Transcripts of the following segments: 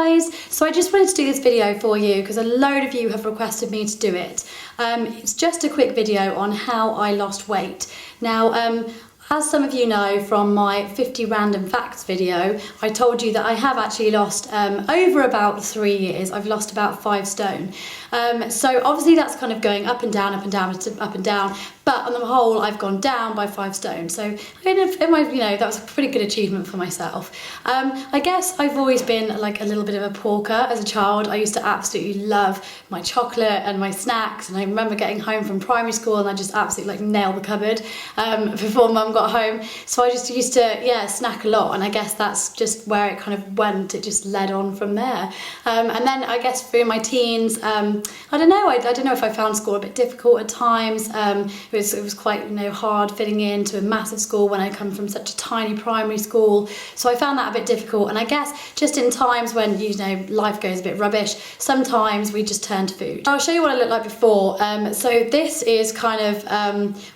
guys, so I just wanted to do this video for you because a load of you have requested me to do it. It's just a quick video on how I lost weight. Now, as some of you know from my 50 random facts video, I told you that I have actually lost over about 3 years. I've lost about 5 stone. So obviously that's kind of going up and down, up and down, up and down. But on the whole, I've gone down by 5 stone. So that was a pretty good achievement for myself. I guess I've always been like a little bit of a porker as a child. I used to absolutely love my chocolate and my snacks. And I remember getting home from primary school and I just absolutely like nailed the cupboard before mum got home. So I just used to, snack a lot. And I guess that's just where it kind of went. It just led on from there. And then I guess through my teens, I don't know if I found school a bit difficult at times. It was quite hard fitting into a massive school when I come from such a tiny primary school. So I found that a bit difficult. And I guess just in times when life goes a bit rubbish, sometimes we just turn to food. I'll show you what I looked like before. So this is kind of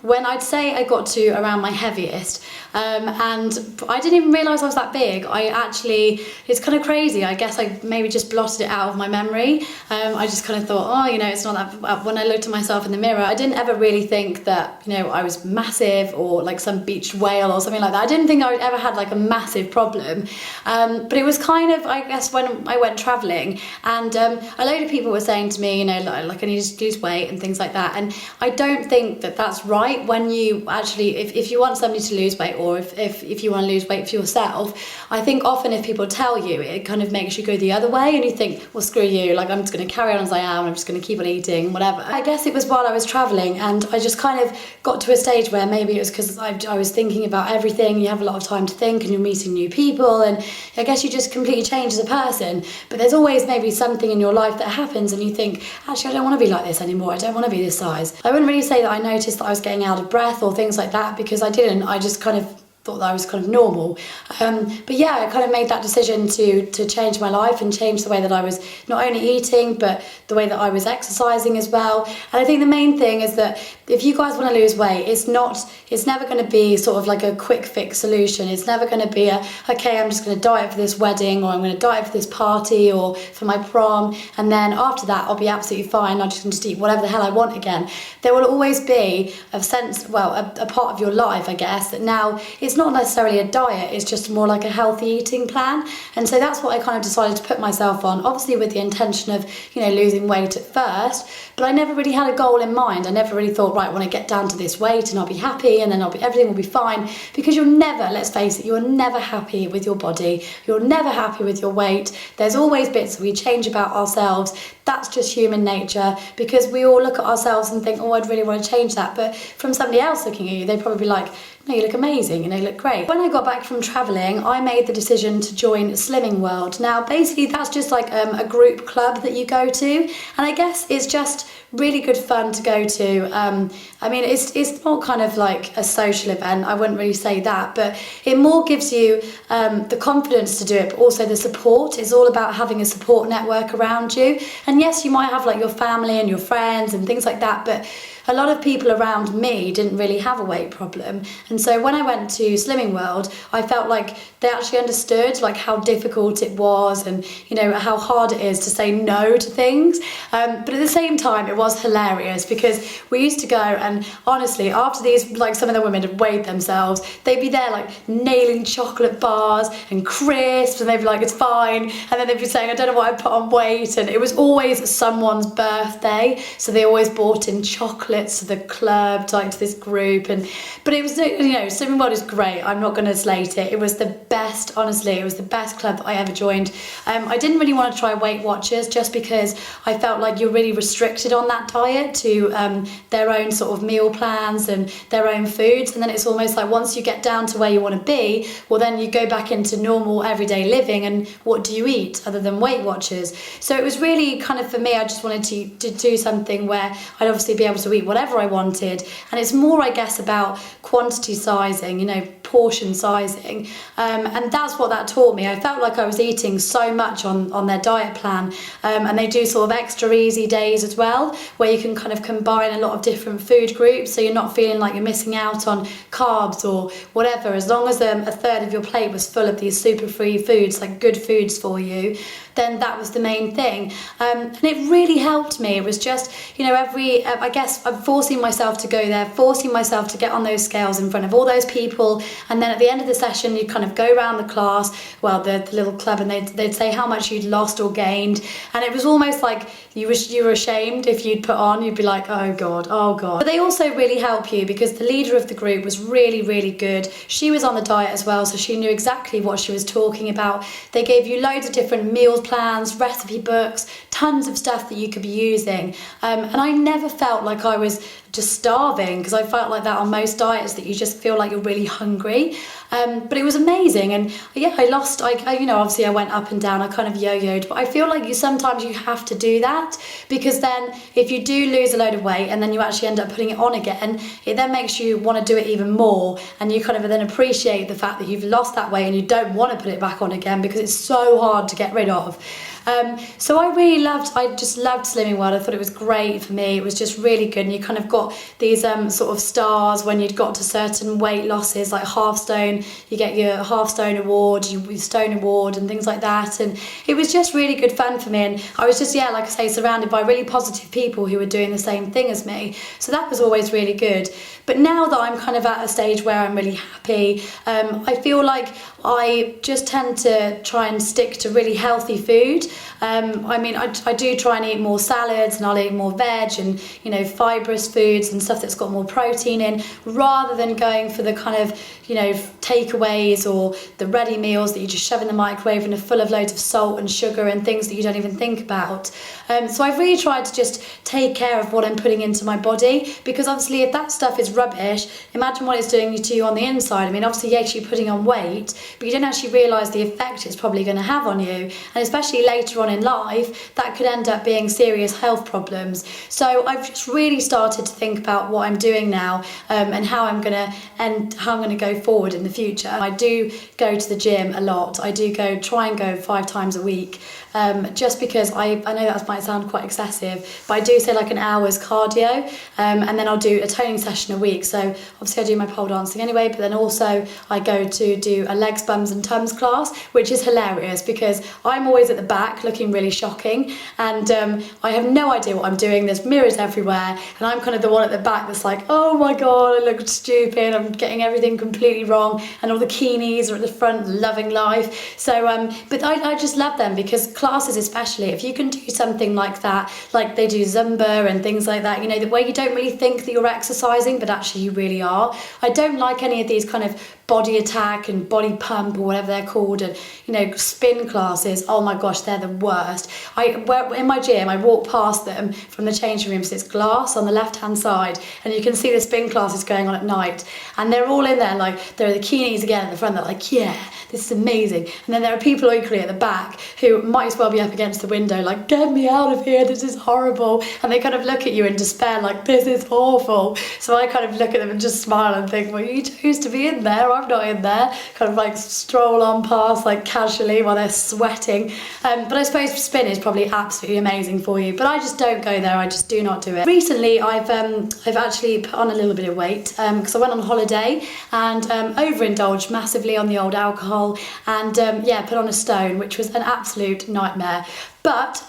when I'd say I got to around my heaviest. And I didn't even realise I was that big. It's kind of crazy. I guess I maybe just blotted it out of my memory. I just kind of thought, it's not that. When I looked at myself in the mirror, I didn't ever really think that, I was massive or like some beached whale or something like that. I didn't think I ever had like a massive problem. But it was kind of, I guess, when I went travelling and a load of people were saying to me, like I need to lose weight and things like that. And I don't think that that's right when you actually, if you want somebody to lose weight or if you want to lose weight for yourself, I think often if people tell you, it kind of makes you go the other way and you think, well, screw you, like I'm just going to carry on as I am, I'm just going to keep on eating, whatever. I guess it was while I was travelling and I just kind of got to a stage where maybe it was because I was thinking about everything. You have a lot of time to think and you're meeting new people and I guess you just completely change as a person. But there's always maybe something in your life that happens and you think, actually, I don't want to be like this anymore. I don't want to be this size. I wouldn't really say that I noticed that I was getting out of breath or things like that because I didn't. I just kind of thought that I was kind of normal. But yeah, I kind of made that decision to change my life and change the way that I was not only eating, but the way that I was exercising as well. And I think the main thing is that if you guys want to lose weight, it's never going to be sort of like a quick fix solution. It's never going to be okay, I'm just going to diet for this wedding or I'm going to diet for this party or for my prom. And then after that, I'll be absolutely fine. I'm just going to eat whatever the hell I want again. There will always be a part of your life, I guess, that now it's not necessarily a diet, it's just more like a healthy eating plan. And so that's what I kind of decided to put myself on, obviously with the intention of, losing weight at first, but I never really had a goal in mind. I never really thought, right, when I get down to this weight and I'll be happy and then everything will be fine, because you're never, let's face it, you're never happy with your body. You're never happy with your weight. There's always bits that we change about ourselves. That's just human nature, because we all look at ourselves and think, oh, I'd really want to change that. But from somebody else looking at you, they'd probably be like, no, you look amazing, you look great. When I got back from travelling, I made the decision to join Slimming World. Now, basically, that's just like a group club that you go to. And I guess it's just really good fun to go to. It's more kind of like a social event. I wouldn't really say that, but it more gives you the confidence to do it, but also the support. It's all about having a support network around you. And yes, you might have like your family and your friends and things like that, but a lot of people around me didn't really have a weight problem. And so when I went to Slimming World, I felt like they actually understood like how difficult it was and how hard it is to say no to things. But at the same time, it was hilarious because we used to go and honestly, after these, like some of the women had weighed themselves, they'd be there like nailing chocolate bars and crisps and they'd be like, it's fine. And then they'd be saying, I don't know what I put on weight. And it was always someone's birthday. So they always bought in chocolate to the club, like to this group, but it was Slimming World is great. I'm not going to slate it. It was the best, honestly. It was the best club that I ever joined. I didn't really want to try Weight Watchers just because I felt like you're really restricted on that diet to their own sort of meal plans and their own foods, and then it's almost like once you get down to where you want to be, well then you go back into normal everyday living, and what do you eat other than Weight Watchers? So it was really kind of, for me, I just wanted to do something where I'd obviously be able to eat whatever I wanted, and it's more, I guess, about quantity sizing, portion sizing, and that's what that taught me. I felt like I was eating so much on their diet plan, and they do sort of extra easy days as well, where you can kind of combine a lot of different food groups, so you're not feeling like you're missing out on carbs or whatever. As long as a third of your plate was full of these super free foods, like good foods for you, then that was the main thing. And it really helped me. It was just, you know, I guess I'm forcing myself to go there, forcing myself to get on those scales in front of all those people. And then at the end of the session, you kind of go around the class, well, the little club, and they'd say how much you'd lost or gained. And it was almost like you were ashamed if you'd put on, you'd be like, oh God, oh God. But they also really help you because the leader of the group was really, really good. She was on the diet as well, so she knew exactly what she was talking about. They gave you loads of different meal plans, recipe books, tons of stuff that you could be using. And I never felt like I was just starving, because I felt like that on most diets, that you just feel like you're really hungry. But it was amazing. And yeah, I lost, you know, obviously I went up and down, I kind of yo-yoed, but I feel like sometimes you have to do that, because then if you do lose a load of weight and then you actually end up putting it on again, it then makes you want to do it even more, and you kind of then appreciate the fact that you've lost that weight and you don't want to put it back on again because it's so hard to get rid of. So I just loved Slimming World. I thought it was great for me. It was just really good, and you kind of got these sort of stars when you'd got to certain weight losses, like half stone, you get your half stone award, your stone award and things like that, and it was just really good fun for me. And I was just, yeah, like I say, surrounded by really positive people who were doing the same thing as me, so that was always really good. But now that I'm kind of at a stage where I'm really happy, I feel like I just tend to try and stick to really healthy food. I mean, I do try and eat more salads, and I'll eat more veg and, you know, fibrous foods and stuff that's got more protein in, rather than going for the kind of, you know, takeaways or the ready meals that you just shove in the microwave and are full of loads of salt and sugar and things that you don't even think about. So I've really tried to just take care of what I'm putting into my body, because obviously if that stuff is rubbish, imagine what it's doing to you on the inside. I mean, obviously, yes, you're putting on weight, but you don't actually realise the effect it's probably going to have on you, and especially later on in life, that could end up being serious health problems. So I've just really started to think about what I'm doing now, and how I'm going to go forward in the future. I do go to the gym a lot. I do try and go 5 times a week, just because I know that might sound quite excessive, but I do say like an hour's cardio, and then I'll do a toning session a week. So obviously I do my pole dancing anyway, but then also I go to do a legs, bums and tums class, which is hilarious because I'm always at the back looking really shocking, and I have no idea what I'm doing. There's mirrors everywhere, and I'm kind of the one at the back that's like, oh my God, I look stupid, I'm getting everything completely wrong, and all the keenies are at the front loving life. So but I just love them, because classes especially, if you can do something like that, like they do Zumba and things like that, you know, the way you don't really think that you're exercising, but actually you really are. I don't like any of these kind of body attack and body pump or whatever they're called, and, you know, spin classes. Oh my gosh, they're the worst. In my gym, I walk past them from the changing rooms. It's glass on the left hand side, and you can see the spin classes going on at night, and they're all in there, like there are the keenies again at the front, they're like, yeah, this is amazing. And then there are people equally at the back who might as well be up against the window, like, get me out of here, this is horrible. And they kind of look at you in despair, like, this is awful. So I kind of look at them and just smile and think, well, you choose to be in there, I'm not in there. Kind of like stroll on past like casually while they're sweating. But I suppose spin is probably absolutely amazing for you, but I just don't go there. I just do not do it. Recently I've actually put on a little bit of weight, because I went on holiday and overindulged massively on the old alcohol, and yeah, put on a stone, which was an absolute nightmare. But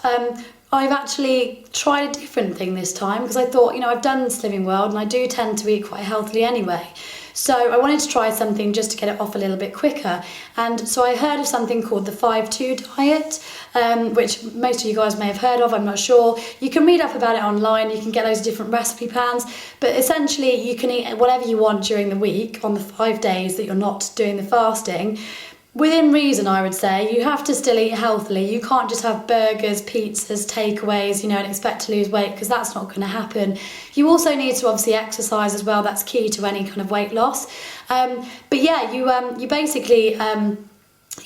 I've actually tried a different thing this time, because I thought, you know, I've done Slimming World and I do tend to eat quite healthily anyway. So I wanted to try something just to get it off a little bit quicker. And so I heard of something called the 5-2 diet, which most of you guys may have heard of, I'm not sure. You can read up about it online, you can get those different recipe plans, but essentially you can eat whatever you want during the week on the 5 days that you're not doing the fasting. Within reason, I would say. You have to still eat healthily. You can't just have burgers, pizzas, takeaways, you know, and expect to lose weight, because that's not going to happen. You also need to obviously exercise as well. That's key to any kind of weight loss. But yeah, you basically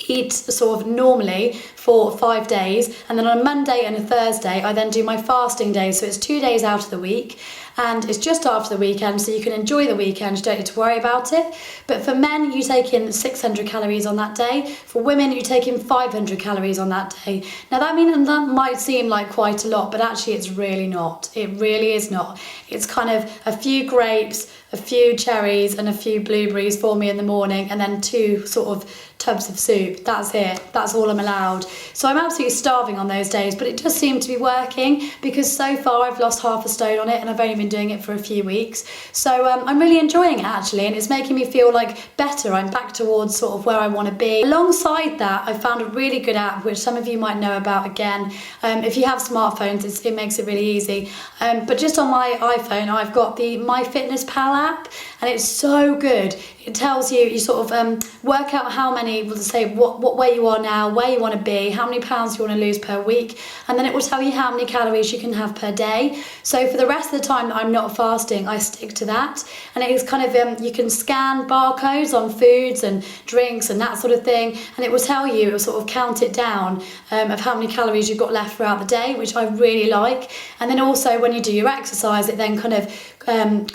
eat sort of normally for 5 days, and then on a Monday and a Thursday I then do my fasting days, so it's 2 days out of the week. and it's just after the weekend, so you can enjoy the weekend, you don't need to worry about it. But for men, you take in 600 calories on that day. For women, you take in 500 calories on that day. Now that might seem like quite a lot, but actually it's really not. It really is not. It's kind of a few grapes, a few cherries and a few blueberries for me in the morning, and then 2 sort of tubs of soup. That's it. That's all I'm allowed. So I'm absolutely starving on those days, but it does seem to be working, because so far I've lost half a stone on it, and I've only been doing it for a few weeks. So I'm really enjoying it actually, and it's making me feel like better. I'm back towards sort of where I want to be. Alongside that, I found a really good app which some of you might know about. Again, if you have smartphones, it makes it really easy. But just on my iPhone, I've got the MyFitnessPal app, and it's so good. It tells you, you sort of work out how many, we'll say what way you are now, where you want to be, how many pounds you want to lose per week, and then it will tell you how many calories you can have per day. So for the rest of the time that I'm not fasting, I stick to that. And it is kind of, you can scan barcodes on foods and drinks and that sort of thing, and it will tell you, it will sort of count it down of how many calories you've got left throughout the day, which I really like. And then also when you do your exercise, it then kind of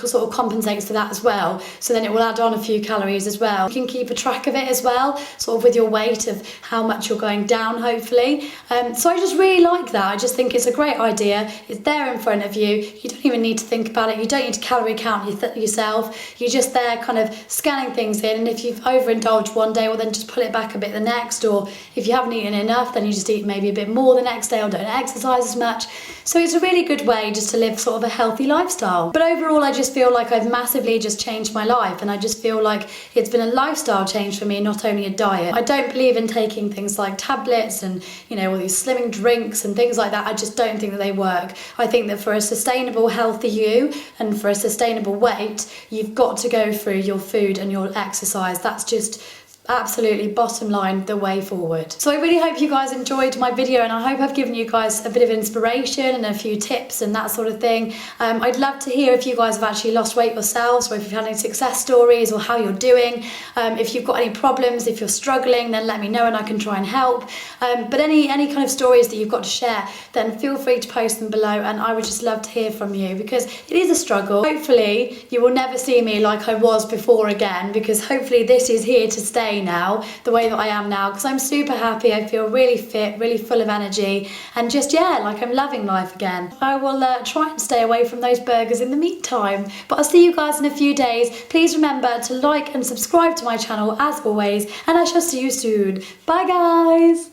sort of compensates for that as well. So then it will add on a few calories as well. You can keep a track of it as well, sort of with your weight of how much you're going down, hopefully. So I just really like that. I just think it's a great idea. It's there in front of you. You don't even need to think about it. You don't need to calorie count yourself. You're just there kind of scanning things in, and if you've overindulged one day, well then just pull it back a bit the next, or if you haven't eaten enough, then you just eat maybe a bit more the next day, or don't exercise as much. So it's a really good way just to live sort of a healthy lifestyle. But overall, I just feel like I've massively just changed my life, and I just feel like it's been a lifestyle change for me, not only a diet. I don't believe in taking things like tablets and, you know, all these slimming drinks and things like that. I just don't think that they work. I think that for a sustainable, healthy you and for a sustainable weight, you've got to go through your food and your exercise. That's just absolutely bottom line the way forward. So I really hope you guys enjoyed my video, and I hope I've given you guys a bit of inspiration and a few tips and that sort of thing. I'd love to hear if you guys have actually lost weight yourselves, or if you've had any success stories, or how you're doing. If you've got any problems, if you're struggling, then let me know and I can try and help. But any kind of stories that you've got to share, then feel free to post them below, and I would just love to hear from you, because it is a struggle. Hopefully you will never see me like I was before again, because hopefully this is here to stay now, the way that I am now, because I'm super happy. I feel really fit, really full of energy, and just, yeah, like I'm loving life again. I will try and stay away from those burgers in the meantime, but I'll see you guys in a few days. Please remember to like and subscribe to my channel as always, and I shall see you soon. Bye guys.